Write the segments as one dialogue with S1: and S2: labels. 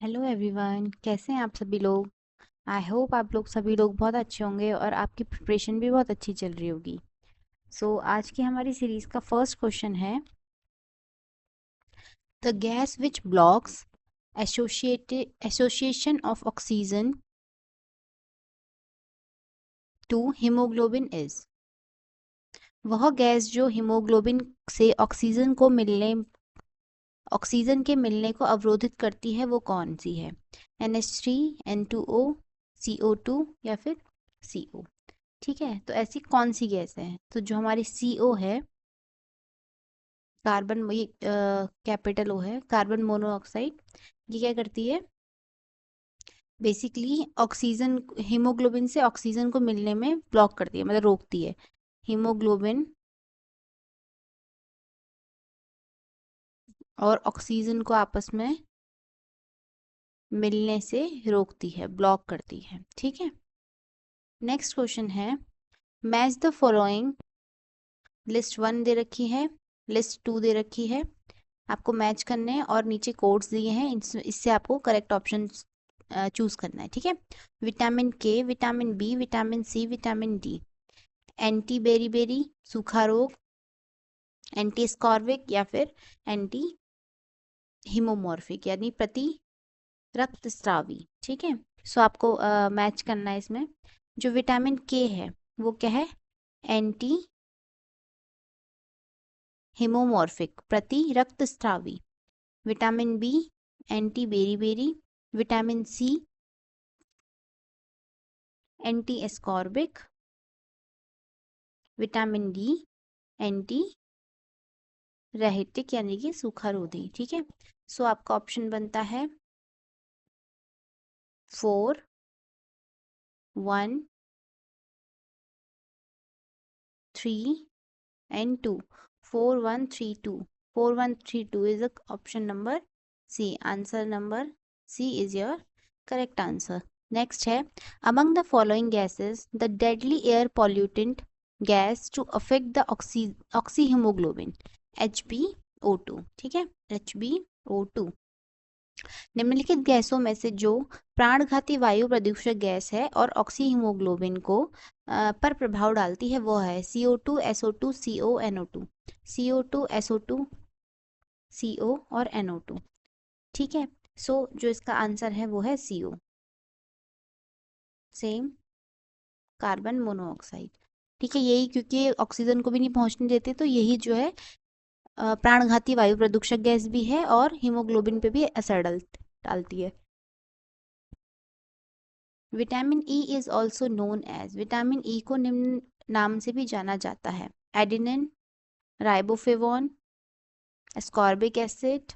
S1: Hello everyone, कैसे हैं आप सभी लोग। आई होप आप लोग सभी लोग बहुत अच्छे होंगे और आपकी प्रिपरेशन भी बहुत अच्छी चल रही होगी। आज की हमारी सीरीज का फर्स्ट क्वेश्चन है, the gas which blocks association of oxygen to haemoglobin is. वह गैस जो हीमोग्लोबिन से ऑक्सीजन के मिलने को अवरोधित करती है वो कौन सी है। NH3, N2O, CO2 या फिर CO। ठीक है, तो ऐसी कौन सी गैस है। तो जो हमारी CO है, कार्बन, ये कैपिटल O है, कार्बन मोनोऑक्साइड। ये क्या करती है, बेसिकली ऑक्सीजन, हीमोग्लोबिन से ऑक्सीजन को मिलने में ब्लॉक करती है, मतलब रोकती है। हीमोग्लोबिन और ऑक्सीजन को आपस में मिलने से रोकती है, ब्लॉक करती है। ठीक है, नेक्स्ट क्वेश्चन है, मैच द फॉलोइंग। लिस्ट 1 दे रखी है, लिस्ट 2 दे रखी है, आपको मैच करने हैं और नीचे कोड्स दिए हैं, इससे आपको करेक्ट ऑप्शन चूज करना है। ठीक है, vitamin K, vitamin B, vitamin C, vitamin D. Anti berry beri, सूखा रोग, एंटी स्कॉर्विक या फिर एंटी हिमोमॉर्फिक यानी प्रति रक्तस्रावी। ठीक है, आपको मैच करना है इसमें। जो विटामिन के है वो क्या है, एंटी हिमोमॉर्फिक, प्रति रक्तस्रावी। Vitamin B, anti berry berry. Vitamin C, anti ascorbic. Vitamin D, anti rachitic यानी कि सूखा रोधी। ठीक है, आपका ऑप्शन बनता है 4, 1, 3 and 2। 4, 1, 3, 2। 4, 1, 3, 2 is the option number C। Answer number C is your correct answer। Next है, among the following gases the deadly air pollutant gas to affect the oxyhemoglobin HbO2। ठीक है, HbO2 निम्नलिखित गैसों में से जो प्राणघाती वायु प्रदूषक गैस है और ऑक्सी हीमोग्लोबिन को पर प्रभाव डालती है, वो है CO2, SO2, CO, NO2। CO2, SO2, CO और NO2। ठीक है, जो इसका आंसर है वो है CO, सेम कार्बन मोनोऑक्साइड। ठीक है, यही क्योंकि ऑक्सीजन को भी नहीं पहुंचने देते, तो यही जो है प्राणघाती वायु प्रदूषक गैस भी है और हीमोग्लोबिन पे भी असर डालती है। Vitamin E is also known as. Vitamin E को निम्न नाम से भी जाना जाता है, adenine, riboflavin, ascorbic acid,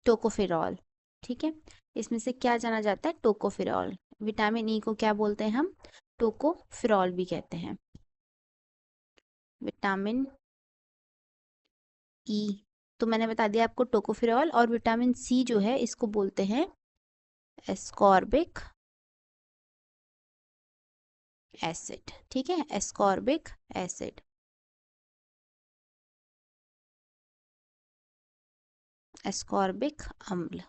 S1: tocopherol. ठीक है, इसमें से क्या जाना जाता है, टोकोफेरॉल। विटामिन ई को क्या बोलते हैं हम, टोकोफेरॉल भी कहते हैं। विटामिन ई तो मैंने बता दिया आपको, टोकोफेरॉल। और विटामिन सी जो है इसको बोलते हैं एस्कॉर्बिक एसिड। ठीक है, एस्कॉर्बिक एसिड, एस्कॉर्बिक अम्ल,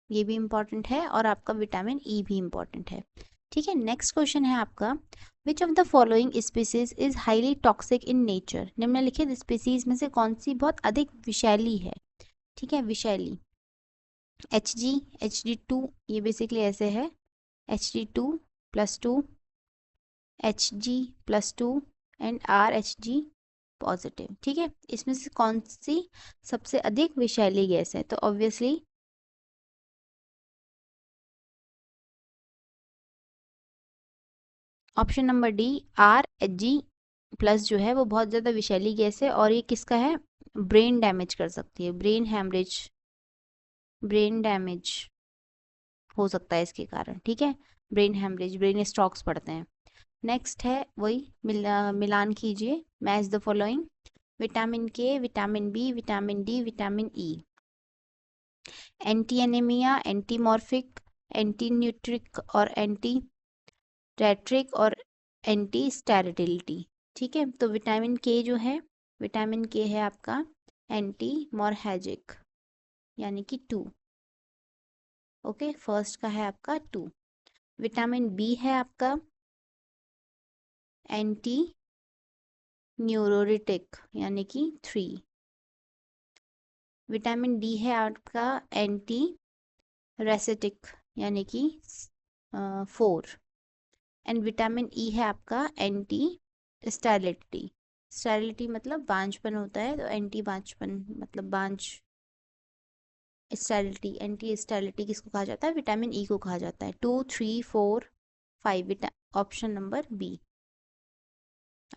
S1: ये भी इंपॉर्टेंट है और आपका विटामिन ई भी इंपॉर्टेंट है। ठीक है, नेक्स्ट क्वेश्चन है आपका, विच of the following species is highly toxic in nature. निम्नलिखित स्पीसीज में से कौन सी बहुत अधिक विषैली है। ठीक है, विषैली, HD2, ये बेसिकली ऐसे है, HD2+2, Hg+2 and RH positive. ठीक है, इसमें से कौन सी सबसे अधिक विषैली गैस है, तो obviously option number D, RH+ जो है वो बहुत ज़्यादा विषैली गैस है और ये किसका है, ब्रेन डैमेज कर सकती है, ब्रेन हैमरेज, ब्रेन डैमेज हो सकता है इसके कारण। ठीक है, ब्रेन हैमरेज, ब्रेन स्ट्रोक्स पड़ते हैं। नेक्स्ट है वही मिलान कीजिए, match the following. Vitamin K, vitamin B, vitamin D, vitamin E. Anti anaemia, anti haemorrhagic, anti neuritic और एंटी टैट्रिक और एंटी स्टेरिलिटी। ठीक है, तो विटामिन के जो है, विटामिन के है आपका एंटी मोरहैजिक यानी कि 2। ओके, फर्स्ट का है आपका 2। विटामिन बी है आपका एंटी न्यूरोटिक यानी कि 3। विटामिन डी है आपका एंटी रेसेटिक यानी कि 4। एंड विटामिन ई है आपका एंटी स्टेरिलिटी। स्टेरिलिटी मतलब बांझपन होता है, तो एंटी बांझपन मतलब बांझ स्टेरिलिटी, एंटी स्टेरिलिटी किसको कहा जाता है? विटामिन ई को कहा जाता है। 2 3 4 5, option number B.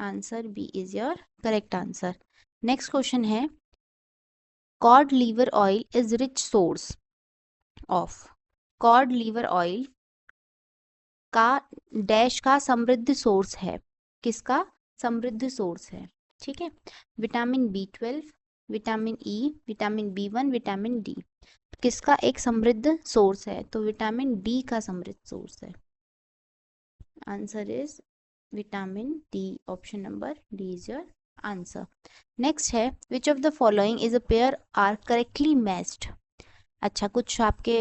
S1: Answer B is your correct answer. Next question है, cod liver oil is rich source of. Cod liver oil का डैश का समृद्ध सोर्स है। किसका समृद्ध सोर्स है? ठीक है, vitamin B12, vitamin E, vitamin B1, vitamin D. किसका एक समृद्ध सोर्स है? तो विटामिन डी का समृद्ध सोर्स है। Answer is vitamin D, option number D is your answer. Next है, which of the following is a pair are correctly matched. अच्छा, कुछ आपके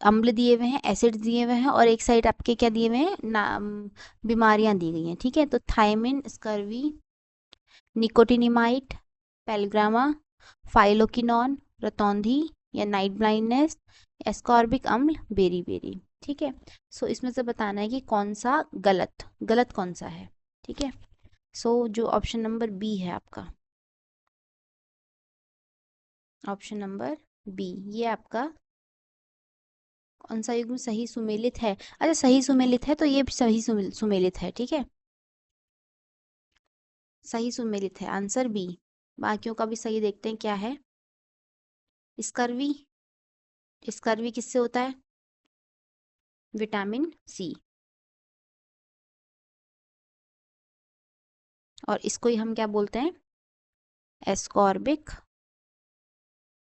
S1: अम्ल दिए हुए हैं, एसिड दिए हुए हैं, और एक साइड आपके क्या दिए हुए हैं? बीमारियां दी गई हैं। ठीक है, तो थायमिन, स्कर्वी, निकोटिनिमाइड, पेलग्रामा, फाइलोकिनॉन, रतौंधी या नाइट ब्लाइंडनेस, एस्कॉर्बिक अम्ल, बेरी बेरी। ठीक है, सो इसमें से बताना है कि कौन सा गलत गलत कौन सा है। ठीक है, सो जो ऑप्शन नंबर बी है आपका, ऑप्शन नंबर बी, ये आपका कौन सा युग्म सही सुमेलित है? अच्छा, सही सुमेलित है तो ये सही सुमेलित है। ठीक है, सही सुमेलित है, आंसर बी। बाकियों का भी सही देखते हैं क्या है। स्कर्वी, स्कर्वी किससे होता है? विटामिन सी, और इसको ही हम क्या बोलते हैं? एस्कॉर्बिक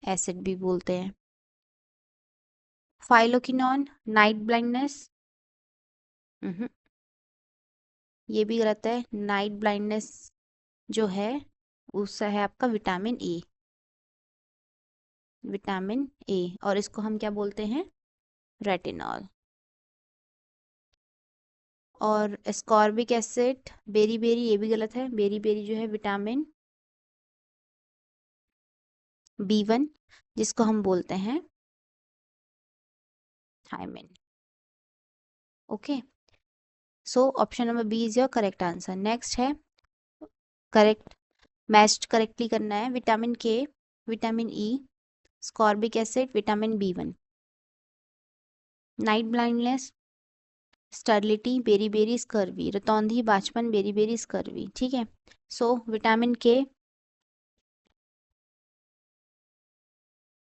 S1: एसिड भी बोलते हैं। फाइलोकिनॉन, नाइट ब्लाइंडनेस, ये भी गलत है। नाइट ब्लाइंडनेस जो है उससे है आपका विटामिन ए, विटामिन ए, और इसको हम क्या बोलते हैं? रेटिनॉल। और एस्कॉर्बिक एसिड, बेरी बेरी, ये भी गलत है। बेरी बेरी जो है विटामिन B1, जिसको हम बोलते हैं thiamine. Okay, so option number B is your correct answer. Next है, करेक्ट मैच्ड करेक्टली करना है। Vitamin K, vitamin E, ascorbic acid, vitamin B1, night blindness, sterility, beriberi, scurvy, रतौंधी, बाचपन, बेरी बेरी, स्कर्वी। ठीक है, so vitamin K,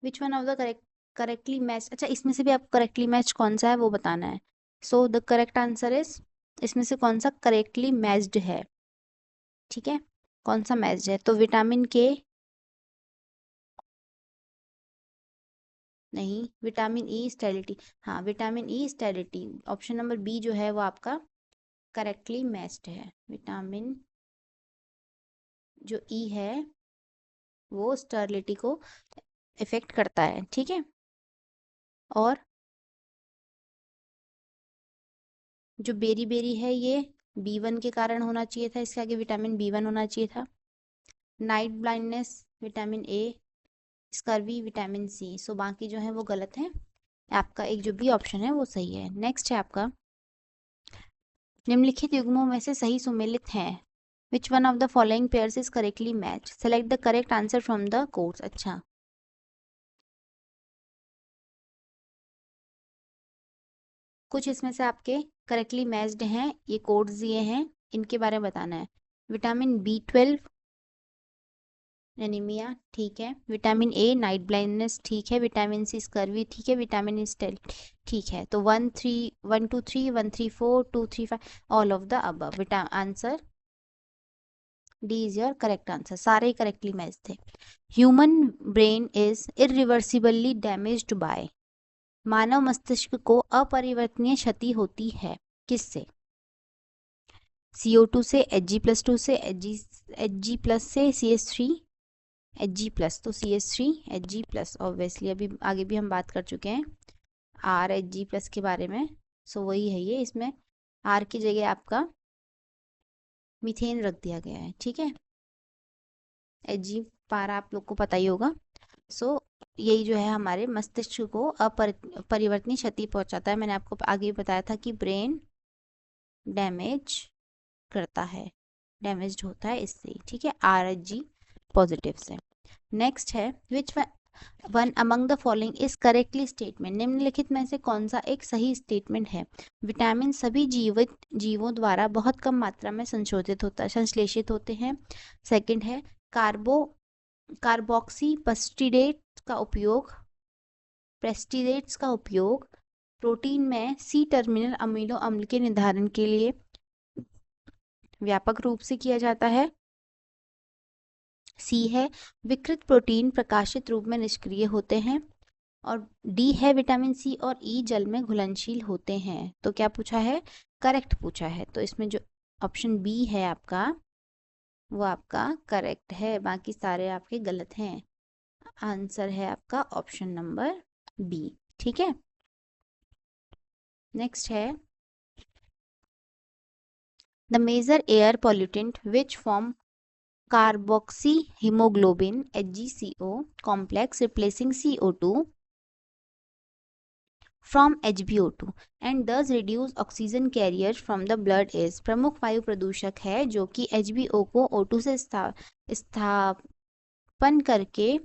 S1: which one of the correctly match. अच्छा, इसमें से भी आपको करेक्टली मैच कौन सा है वो बताना है। So the correct answer is, इसमें से कौन सा करेक्टली मैच्ड है? ठीक है, कौन सा मैच्ड है? तो विटामिन के नहीं, विटामिन ई, स्टेरिलिटी। हाँ, vitamin E, sterility, option number B जो है वो आपका करेक्टली मैच्ड है। विटामिन जो ई है वो स्टेरिलिटी को इफेक्ट करता है। ठीक है, और जो बेरी बेरी है ये B1 के कारण होना चाहिए था, इसके आगे विटामिन B1 होना चाहिए था। Night blindness vitamin A, scurvy vitamin C. So बाकी जो है वो गलत है, आपका एक जो बी ऑप्शन है वो सही है। नेक्स्ट है आपका, निम्नलिखित युग्मों में से सही सुमेलित है। विच one of the following pairs is correctly match, select the correct answer from the codes. अच्छा, कुछ इसमें से आपके करेक्टली मैच्ड हैं, ये कोड्स दिए हैं, इनके बारे में बताना है। विटामिन B12 एनीमिया, ठीक है। विटामिन ए नाइट ब्लाइंडनेस, ठीक है। विटामिन सी स्कर्वी, ठीक है। विटामिन स्टेल, ठीक है। तो 1 2 3 1 3 4 2 3 5 all of the above. Answer D is your correct answer, सारे ही करेक्टली मैच थे। Human brain is irreversibly damaged by, मानव मस्तिष्क को अपरिवर्तनीय क्षति होती है किससे? CO2 से, Hg+2 से, Hg+ से, CH3, Hg+, तो CH3 Hg+, ऑब्वियसली अभी आगे भी हम बात कर चुके हैं RH+ के बारे में। सो वही है ये, इसमें R की जगह आपका मीथेन रख दिया गया है, ठीक है। Hg पारा आप लोग को पता ही होगा। सो यही जो है हमारे मस्तिष्क को अपरिवर्तनीय क्षति पहुंचाता है। मैंने आपको आगे बताया था कि ब्रेन डैमेज करता है, डैमेज्ड होता है इससे, ठीक है, RH पॉजिटिव से। नेक्स्ट है which one among the following is correctly statement, निम्नलिखित में से कौन सा एक सही स्टेटमेंट है। विटामिन सभी जीवित जीवों द्वारा बहुत कम मात्रा में संश्लेषित होते हैं। सेकंड है कार्बोक्सी पेस्टिडेट्स का उपयोग प्रोटीन में सी टर्मिनल अमीनो अम्ल के निर्धारण के लिए व्यापक रूप से किया जाता है। सी है विकृत प्रोटीन प्रकाशित रूप में निष्क्रिय होते हैं। और डी है विटामिन सी और ई जल में घुलनशील होते हैं। तो क्या पूछा है, करेक्ट पूछा है। तो इसमें जो ऑप्शन बी है आपका, वो आपका करेक्ट है, बाकी सारे आपके गलत हैं। आंसर है आपका ऑप्शन नंबर बी, ठीक है। नेक्स्ट है the major air pollutant which form carboxy haemoglobin HgCO complex replacing CO2 from HbO2 and thus reduce oxygen carrier from the blood is, प्रमुख वायु प्रदूषक है जो कि HBO को O2 से स्थापन करके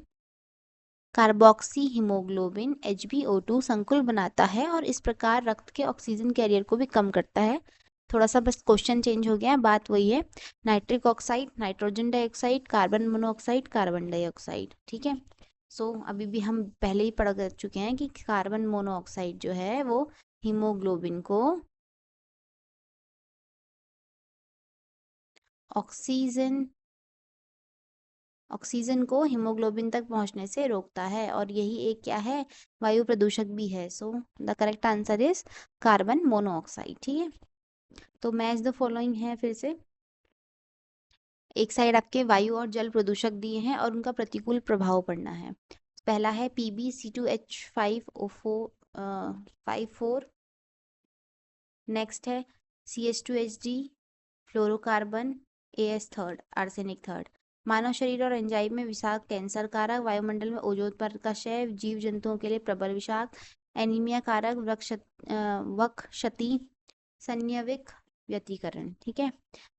S1: कार्बोक्सी हीमोग्लोबिन HbO2 संकुल बनाता है और इस प्रकार रक्त के ऑक्सीजन कैरियर को भी कम करता है। थोड़ा सा बस क्वेश्चन चेंज हो गया है, बात वही है, nitric oxide, nitrogen dioxide, carbon monoxide, carbon dioxide, ठीक है। सो अभी भी हम पहले ही पढ़ कर चुके हैं कि कार्बन मोनोऑक्साइड जो है वो हीमोग्लोबिन को ऑक्सीजन को हीमोग्लोबिन तक पहुंचने से रोकता है और यही एक क्या है, वायु प्रदूषक भी है। So the correct answer is carbon monoxide, ठीक है। तो मैच द फॉलोइंग है फिर से, एक साइड आपके वायु और जल प्रदूषक दिए हैं और उनका प्रतिकूल प्रभाव पड़ना है। पहला है PbC2H5O4, नेक्स्ट है CH2HD fluorocarbon, AS third, arsenic third. मानव शरीर और एंजाइम में विषाक्त, कैंसर कारक, वायुमंडल में ओजोन परत का क्षय, जीव जंतुओं के लिए प्रबल विषाक्त, एनीमिया कारक, वक क्षति, संयविक व्यतिकरण, ठीक है।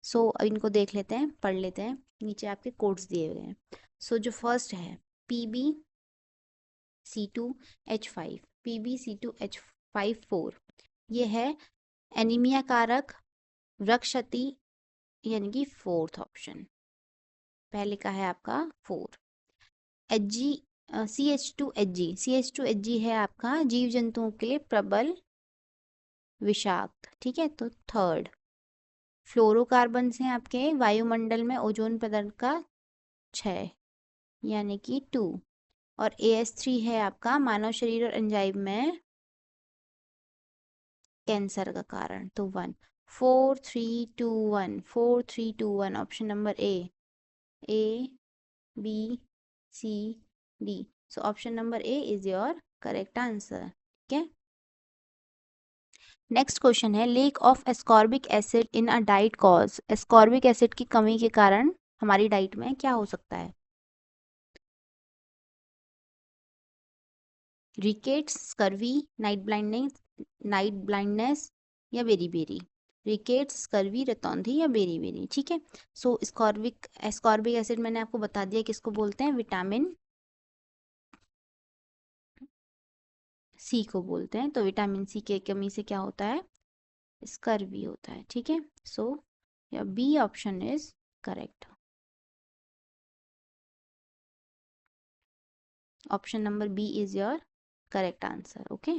S1: सो अब इनको देख लेते हैं, पढ़ लेते हैं, नीचे आपके कोड्स दिए हुए हैं। सो जो फर्स्ट है PbC2H5 ये है एनीमिया कारक, वृक्षति, यानी कि फोर्थ ऑप्शन, पहले का है आपका 4। CH2Hg है आपका जीव जंतुओं के लिए प्रबल विषाक्त, ठीक है, तो थर्ड। फ्लोरोकार्बन हैं आपके वायुमंडल में ओजोन परत का क्षय, यानी कि 2। और AS3 है आपका मानव शरीर और एंजाइम में कैंसर का कारण, तो 1। 4 3 2 1 option number A B C D। So option number A is your correct answer, ठीक है। नेक्स्ट क्वेश्चन है lake of ascorbic acid in a diet cause, ascorbic acid की कमी के कारण हमारी डाइट में क्या हो सकता है। रिकेट्स, स्कर्वी, नाइट ब्लाइंडनेस या बेरी, रिकेट्स, स्कर्वी, रतौंधी या बेरी, ठीक है। सो एस्कॉर्बिक एसिड मैंने आपको बता दिया किसको बोलते हैं, विटामिन सी को बोलते हैं। तो विटामिन सी की कमी से क्या होता है, स्कर्वी होता है, ठीक है। So B option is correct, option number B is your correct answer, okay.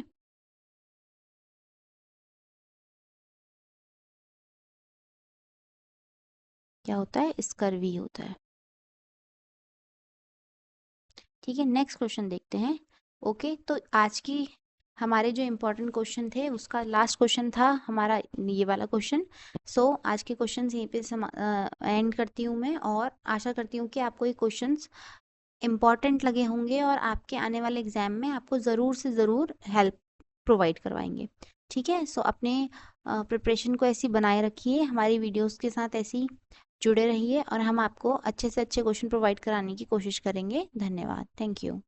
S1: क्या होता है, स्कर्वी होता है, ठीक है। नेक्स्ट क्वेश्चन देखते हैं, ओके। तो आज की हमारे जो इम्पोर्टेंट क्वेश्चन थे उसका लास्ट क्वेश्चन था हमारा ये वाला क्वेश्चन। सो आज के क्वेश्चन यहीं पे एंड करती हूँ मैं और आशा करती हूँ कि आपको ये क्वेश्चंस इम्पॉर्टेंट लगे होंगे और आपके आने वाले एग्ज़ाम में आपको ज़रूर से ज़रूर हेल्प प्रोवाइड करवाएंगे। ठीक है, सो अपने प्रिपरेशन को ऐसी बनाए रखिए, हमारी वीडियोस के साथ ऐसी जुड़े रहिए और हम आपको अच्छे से अच्छे क्वेश्चन प्रोवाइड कराने की कोशिश करेंगे। धन्यवाद। Thank you.